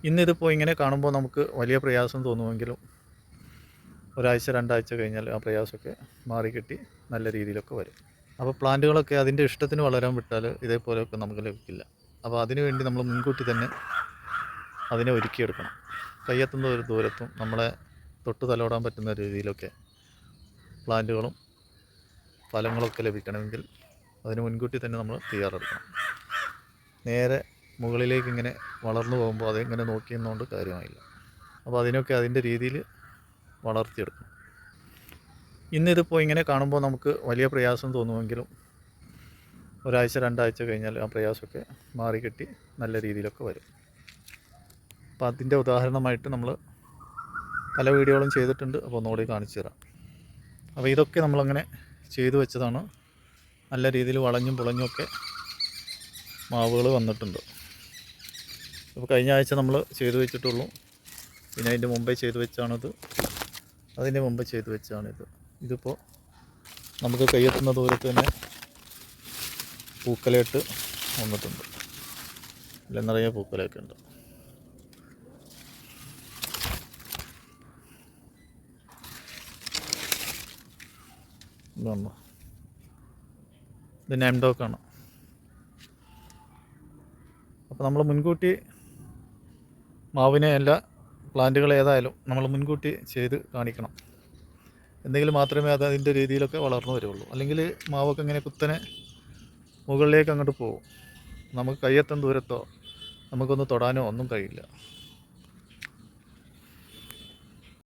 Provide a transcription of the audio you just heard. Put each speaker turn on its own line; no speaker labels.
ഇന്നിതിപ്പോൾ ഇങ്ങനെ കാണുമ്പോൾ നമുക്ക് വലിയ പ്രയാസം തോന്നുമെങ്കിലും ഒരാഴ്ച 2 ആഴ്ച കഴിഞ്ഞാൽ ആ പ്രയാസമൊക്കെ മാറിക്കിട്ടി നല്ല രീതിയിലൊക്കെ വരും. അപ്പോൾ പ്ലാന്റുകളൊക്കെ അതിൻ്റെ ഇഷ്ടത്തിന് വളരാൻ വിട്ടാൽ ഇതേപോലെയൊക്കെ നമുക്ക് ലഭിക്കില്ല. അപ്പോൾ അതിനു വേണ്ടി നമ്മൾ മുൻകൂട്ടി തന്നെ അതിനെ ഒരുക്കിയെടുക്കണം. കയ്യെത്തുന്ന ഒരു ദൂരത്തും നമ്മളെ തൊട്ട് തലോടാൻ പറ്റുന്ന രീതിയിലൊക്കെ പ്ലാന്റുകളും ഫലങ്ങളൊക്കെ ലഭിക്കണമെങ്കിൽ അതിന് മുൻകൂട്ടി തന്നെ നമ്മൾ തയ്യാറെടുക്കണം. നേരെ മുകളിലേക്ക് ഇങ്ങനെ വളർന്നു പോകുമ്പോൾ അതിങ്ങനെ നോക്കിയെന്നുകൊണ്ട് കാര്യമായില്ല. അപ്പോൾ അതിനൊക്കെ അതിൻ്റെ രീതിയിൽ വളർത്തിയെടുക്കണം. ഇന്നിതിപ്പോൾ ഇങ്ങനെ കാണുമ്പോൾ നമുക്ക് വലിയ പ്രയാസം തോന്നുമെങ്കിലും ഒരാഴ്ച 2 ആഴ്ച കഴിഞ്ഞാൽ ആ പ്രയാസമൊക്കെ മാറിക്കിട്ടി നല്ല രീതിയിലൊക്കെ വരും. അപ്പോൾ അതിൻ്റെ ഉദാഹരണമായിട്ട് നമ്മൾ പല വീഡിയോകളും ചെയ്തിട്ടുണ്ട്. അപ്പോൾ ഒന്നുകൂടി കാണിച്ചു തരാം. അപ്പോൾ ഇതൊക്കെ നമ്മളങ്ങനെ ചെയ്തു വെച്ചതാണ്. നല്ല രീതിയിൽ വളഞ്ഞും പുളഞ്ഞുമൊക്കെ മാവുകൾ വന്നിട്ടുണ്ട്. അപ്പോൾ കഴിഞ്ഞ ആഴ്ച നമ്മൾ ചെയ്തു വെച്ചിട്ടുള്ളൂ. പിന്നെ അതിൻ്റെ മുമ്പേ ചെയ്തു വെച്ചാണിത്, അതിൻ്റെ മുമ്പേ ചെയ്തു വെച്ചാണിത്. ഇതിപ്പോൾ നമുക്ക് കയ്യെത്തുന്ന ദൂരത്ത് തന്നെ പൂക്കലയിട്ട് വന്നിട്ടുണ്ട്. എല്ലാം നിറയെ പൂക്കലയൊക്കെ ഉണ്ട്. ഇതുണ്ടോ, ഇത് നാംഡോക്കാണ്. അപ്പോൾ നമ്മൾ മുൻകൂട്ടി മാവിനെ എല്ലാ പ്ലാന്റുകൾ ഏതായാലും നമ്മൾ മുൻകൂട്ടി ചെയ്ത് കാണിക്കണം. എന്തെങ്കിലും മാത്രമേ അത് അതിൻ്റെ രീതിയിലൊക്കെ വളർന്നു വരുള്ളൂ. അല്ലെങ്കിൽ മാവൊക്കെ ഇങ്ങനെ കുത്തനെ മുകളിലേക്ക് അങ്ങോട്ട് പോകും. നമുക്ക് കയ്യെത്തുന്ന ദൂരത്തോ നമുക്കൊന്ന് തൊടാനോ ഒന്നും കഴിയില്ല.